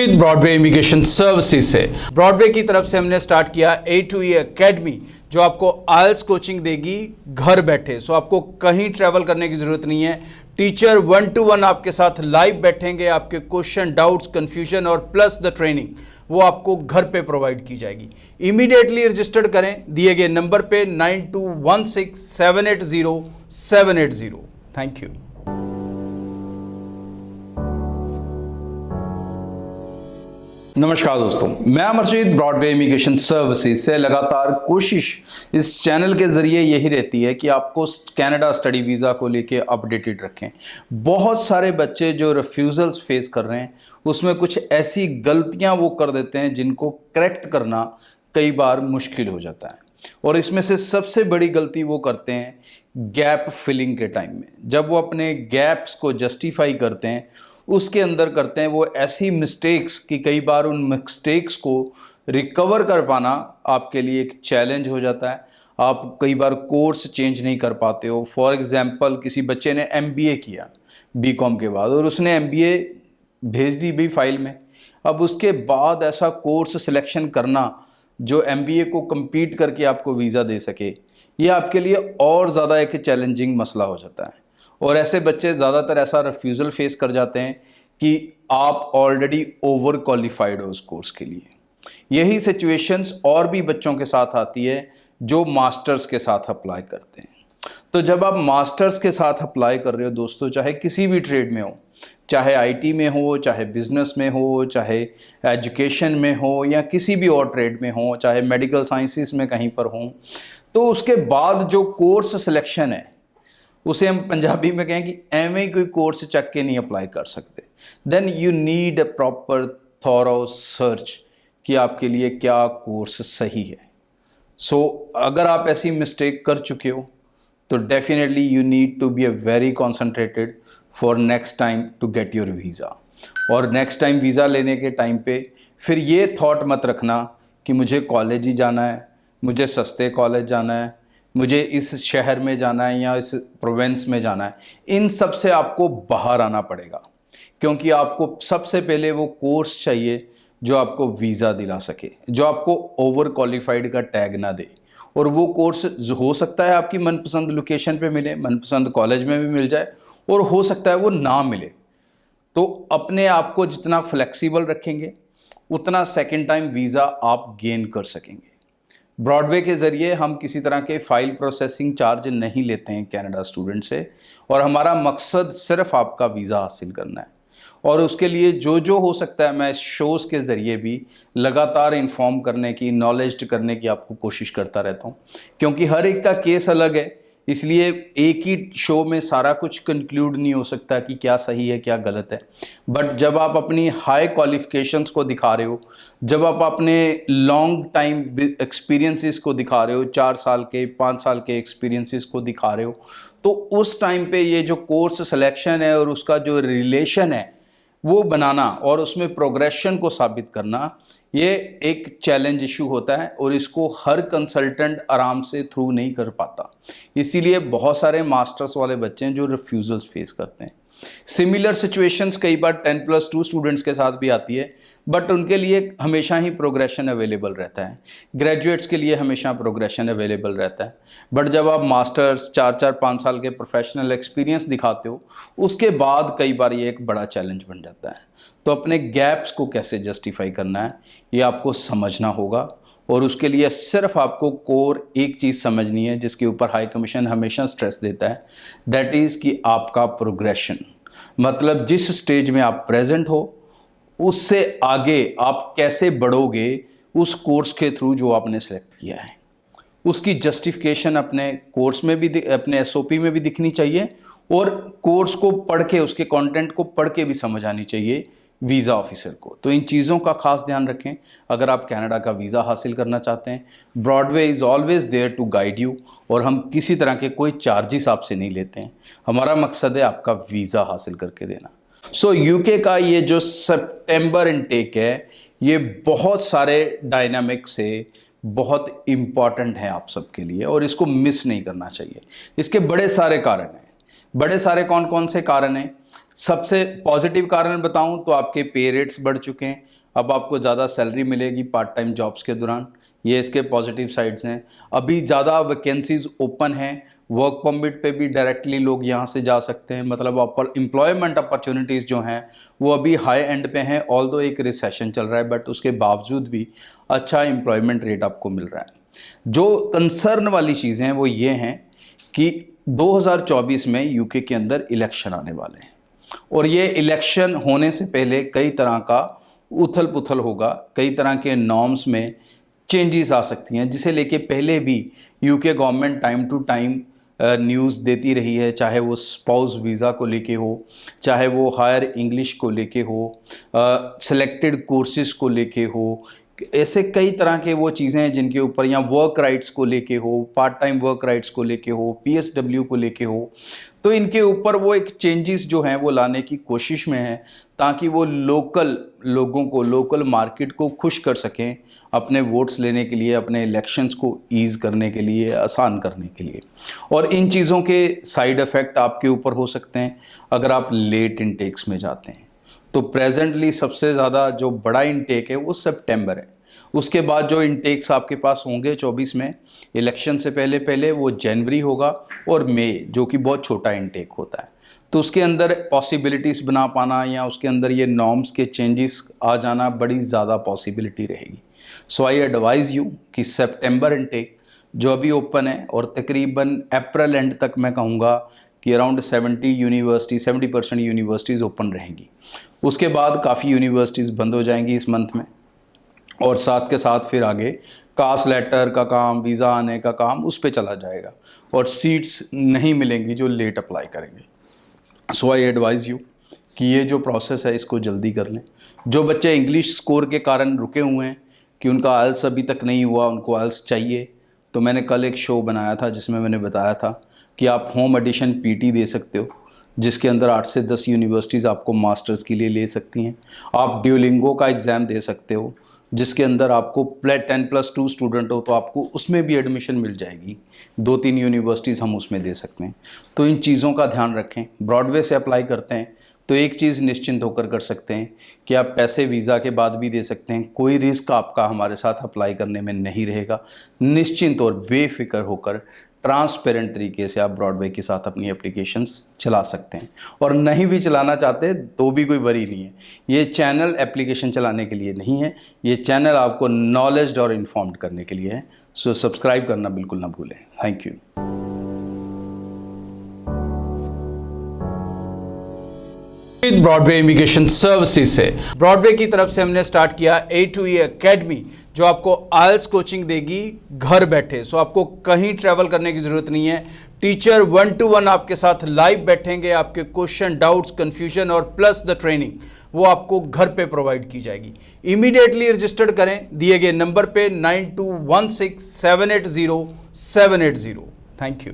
Broadway immigration services से Broadway की तरफ से हमने स्टार्ट किया A2E एकेडमी, जो आपको आइल्स कोचिंग देगी घर बैठे। सो आपको कहीं ट्रैवल करने की जरूरत नहीं है। टीचर 1-to-1 आपके साथ लाइव बैठेंगे, आपके क्वेश्चन, डाउट्स, कंफ्यूजन और प्लस द ट्रेनिंग वो आपको घर पे प्रोवाइड की जाएगी। इमीडिएटली रजिस्टर्ड करें दिए गए नंबर पे 9216780780। Thank you. नमस्कार दोस्तों, मैं अमरजीत ब्रॉडवे इमिग्रेशन सर्विसेज से लगातार कोशिश इस चैनल के जरिए यही रहती है कि आपको कनाडा स्टडी वीज़ा को लेके अपडेटेड रखें। बहुत सारे बच्चे जो रिफ्यूज़ल्स फेस कर रहे हैं उसमें कुछ ऐसी गलतियां वो कर देते हैं जिनको करेक्ट करना कई बार मुश्किल हो जाता है, और इसमें से सबसे बड़ी गलती वो करते हैं गैप फिलिंग के टाइम में। जब वो अपने गैप्स को जस्टिफाई करते हैं उसके अंदर करते हैं वो ऐसी मिस्टेक्स कि कई बार उन मिस्टेक्स को रिकवर कर पाना आपके लिए एक चैलेंज हो जाता है। आप कई बार कोर्स चेंज नहीं कर पाते हो। फॉर एग्जांपल, किसी बच्चे ने MBA किया BCom के बाद और उसने MBA भेज दी भी फाइल में। अब उसके बाद ऐसा कोर्स सिलेक्शन करना जो MBA को compete करके आपको वीज़ा दे सके, ये आपके लिए और ज़्यादा एक चैलेंजिंग मसला हो जाता है। और ऐसे बच्चे ज़्यादातर ऐसा रिफ्यूज़ल फेस कर जाते हैं कि आप ऑलरेडी ओवर क्वालिफाइड हो उस कोर्स के लिए। यही सिचुएशंस और भी बच्चों के साथ आती है जो मास्टर्स के साथ अप्लाई करते हैं। तो जब आप मास्टर्स के साथ अप्लाई कर रहे हो दोस्तों, चाहे किसी भी ट्रेड में हो, चाहे IT में हो, चाहे बिजनेस में हो, चाहे एजुकेशन में हो, या किसी भी और ट्रेड में हो, चाहे मेडिकल साइंसेस में कहीं पर हो, तो उसके बाद जो कोर्स सिलेक्शन है उसे हम पंजाबी में कहें कि एवं ही कोई कोर्स चक के नहीं अप्लाई कर सकते। Then you need a proper thorough search कि आपके लिए क्या कोर्स सही है। सो अगर आप ऐसी मिस्टेक कर चुके हो तो definitely you need to be a very concentrated for next time to get your visa. और नेक्स्ट टाइम वीज़ा लेने के टाइम पे फिर ये थॉट मत रखना कि मुझे कॉलेज ही जाना है, मुझे सस्ते कॉलेज जाना है, मुझे इस शहर में जाना है या इस प्रोविंस में जाना है। इन सब से आपको बाहर आना पड़ेगा, क्योंकि आपको सबसे पहले वो कोर्स चाहिए जो आपको वीज़ा दिला सके, जो आपको ओवर क्वालिफाइड का टैग ना दे। और वो कोर्स हो सकता है आपकी मनपसंद लोकेशन पे मिले, मनपसंद कॉलेज में भी मिल जाए, और हो सकता है वो ना मिले। तो अपने आप को जितना फ्लेक्सिबल रखेंगे उतना सेकेंड टाइम वीज़ा आप गेन कर सकेंगे। ब्रॉडवे के ज़रिए हम किसी तरह के फ़ाइल प्रोसेसिंग चार्ज नहीं लेते हैं कनाडा स्टूडेंट से, और हमारा मकसद सिर्फ आपका वीज़ा हासिल करना है। और उसके लिए जो जो हो सकता है मैं इस शोज़ के ज़रिए भी लगातार इन्फॉर्म करने की, नॉलेज करने की आपको कोशिश करता रहता हूँ, क्योंकि हर एक का केस अलग है। इसलिए एक ही शो में सारा कुछ कंक्लूड नहीं हो सकता कि क्या सही है क्या गलत है। बट जब आप अपनी हाई क्वालिफिकेशंस को दिखा रहे हो, जब आप अपने लॉन्ग टाइम एक्सपीरियंसेस को दिखा रहे हो, 4 साल के 5 साल के एक्सपीरियंसेस को दिखा रहे हो, तो उस टाइम पे ये जो कोर्स सिलेक्शन है और उसका जो रिलेशन है वो बनाना और उसमें प्रोग्रेशन को साबित करना, ये एक चैलेंज इशू होता है, और इसको हर कंसल्टेंट आराम से थ्रू नहीं कर पाता। इसीलिए बहुत सारे मास्टर्स वाले बच्चे हैं जो रिफ्यूज़ल्स फेस करते हैं। सिमिलर सिचुएशंस कई बार 10+2 स्टूडेंट्स के साथ भी आती है, बट उनके लिए हमेशा ही प्रोग्रेशन अवेलेबल रहता है। ग्रेजुएट्स के लिए हमेशा प्रोग्रेशन अवेलेबल रहता है, बट जब आप मास्टर्स 4-5 साल के प्रोफेशनल एक्सपीरियंस दिखाते हो उसके बाद कई बार ये एक बड़ा चैलेंज बन जाता है। तो अपने गैप्स को कैसे जस्टिफाई करना है ये आपको समझना होगा, और उसके लिए सिर्फ आपको कोर एक चीज़ समझनी है जिसके ऊपर हाई कमीशन हमेशा स्ट्रेस देता है, दैट इज़ कि आपका प्रोग्रेशन। मतलब जिस स्टेज में आप प्रेजेंट हो उससे आगे आप कैसे बढ़ोगे उस कोर्स के थ्रू जो आपने सेलेक्ट किया है, उसकी जस्टिफिकेशन अपने कोर्स में भी, अपने SOP में भी दिखनी चाहिए, और कोर्स को पढ़ के, उसके कंटेंट को पढ़ के भी समझ आनी चाहिए वीज़ा ऑफिसर को। तो इन चीज़ों का खास ध्यान रखें अगर आप कनाडा का वीज़ा हासिल करना चाहते हैं। Broadway is always there to guide you, और हम किसी तरह के कोई चार्जेस आपसे नहीं लेते हैं। हमारा मकसद है आपका वीज़ा हासिल करके देना। सो UK का ये जो सितंबर इनटेक है ये बहुत सारे डायनामिक से बहुत इम्पॉर्टेंट है आप सबके लिए, और इसको मिस नहीं करना चाहिए। इसके बड़े सारे कारण हैं। बड़े सारे कौन कौन से कारण हैं? सबसे पॉजिटिव कारण बताऊं तो आपके पे रेट्स बढ़ चुके हैं, अब आपको ज़्यादा सैलरी मिलेगी पार्ट टाइम जॉब्स के दौरान, ये इसके पॉजिटिव साइड्स हैं। अभी ज़्यादा वैकेंसीज ओपन हैं, वर्क परमिट पे भी डायरेक्टली लोग यहाँ से जा सकते हैं, मतलब एम्प्लॉयमेंट अपॉर्चुनिटीज़ जो हैं वो अभी हाई एंड पे हैं। ऑल्दो एक रिसेशन चल रहा है बट उसके बावजूद भी अच्छा एम्प्लॉयमेंट रेट आपको मिल रहा है। जो कंसर्न वाली चीज़ें हैं वो ये हैं कि 2024 में यूके के अंदर इलेक्शन आने वाले हैं और ये इलेक्शन होने से पहले कई तरह का उथल पुथल होगा, कई तरह के नॉर्म्स में चेंजेस आ सकती हैं, जिसे लेके पहले भी UK government time to time news देती रही है, चाहे वो स्पाउस वीज़ा को लेके हो, चाहे वो हायर इंग्लिश को लेके हो, सेलेक्टेड कोर्सेज को लेके हो, ऐसे कई तरह के वो चीज़ें हैं जिनके ऊपर, या वर्क राइट्स को लेके हो, पार्ट टाइम वर्क राइट्स को लेके हो, पीएसडब्ल्यू को लेके हो, तो इनके ऊपर वो एक चेंजेस जो हैं वो लाने की कोशिश में है ताकि वो लोकल लोगों को, लोकल मार्केट को खुश कर सकें अपने वोट्स लेने के लिए, अपने इलेक्शंस को ईज़ करने के लिए, आसान करने के लिए। और इन चीज़ों के साइड इफ़ेक्ट आपके ऊपर हो सकते हैं अगर आप लेट इनटेक्स में जाते हैं। तो प्रेजेंटली सबसे ज़्यादा जो बड़ा इनटेक है वो सितंबर है, उसके बाद जो इनटेक्स आपके पास होंगे 24 में इलेक्शन से पहले पहले वो जनवरी होगा, और मई जो कि बहुत छोटा इनटेक होता है। तो उसके अंदर पॉसिबिलिटीज़ बना पाना या उसके अंदर ये नॉर्म्स के चेंजेस आ जाना बड़ी ज़्यादा पॉसिबिलिटी रहेगी। सो आई एडवाइज़ यू कि सितंबर इनटेक जो अभी ओपन है और तकरीबन अप्रैल एंड तक मैं कहूँगा कि अराउंड 70% यूनिवर्सिटीज़ ओपन रहेंगी। उसके बाद काफ़ी यूनिवर्सिटीज़ बंद हो जाएंगी इस मंथ में, और साथ के साथ फिर आगे कास्ट लेटर का काम, वीज़ा आने का काम उस पर चला जाएगा और सीट्स नहीं मिलेंगी जो लेट अप्लाई करेंगे। सो आई एडवाइज़ यू कि ये जो प्रोसेस है इसको जल्दी कर लें। जो बच्चे इंग्लिश स्कोर के कारण रुके हुए हैं कि उनका आइल्स अभी तक नहीं हुआ, उनको आइल्स चाहिए, तो मैंने कल एक शो बनाया था जिसमें मैंने बताया था कि आप होम एडिशन पीटी दे सकते हो, जिसके अंदर 8 से 10 यूनिवर्सिटीज़ आपको मास्टर्स के लिए ले सकती हैं। आप ड्यूलिंगो का एग्ज़ाम दे सकते हो, जिसके अंदर आपको 10+2 स्टूडेंट हो तो आपको उसमें भी एडमिशन मिल जाएगी। 2-3 यूनिवर्सिटीज़ हम उसमें दे सकते हैं। तो इन चीज़ों का ध्यान रखें। ब्रॉडवे से अप्लाई करते हैं तो एक चीज़ निश्चिंत होकर कर सकते हैं कि आप पैसे वीज़ा के बाद भी दे सकते हैं, कोई रिस्क आपका हमारे साथ अप्लाई करने में नहीं रहेगा। निश्चिंत और बेफिक्र होकर ट्रांसपेरेंट तरीके से आप ब्रॉडवे के साथ अपनी एप्लीकेशंस चला सकते हैं, और नहीं भी चलाना चाहते तो भी कोई वरी नहीं है। ये चैनल एप्लीकेशन चलाने के लिए नहीं है, ये चैनल आपको नॉलेज्ड और इन्फॉर्म्ड करने के लिए है। सो सब्सक्राइब करना बिल्कुल ना भूलें। Thank you. Broadway immigration services से, ब्रॉडवे की तरफ से हमने स्टार्ट किया A2E एकेडमी, जो आपको आइल्स कोचिंग देगी घर बैठे। सो आपको कहीं ट्रैवल करने की जरूरत नहीं है। टीचर 1-to-1 आपके साथ लाइव बैठेंगे, आपके क्वेश्चन, डाउट्स, कंफ्यूजन और प्लस द ट्रेनिंग वो आपको घर पे प्रोवाइड की जाएगी। इमीडिएटली रजिस्टर्ड करें दिए गए नंबर पे 9216780780। Thank you.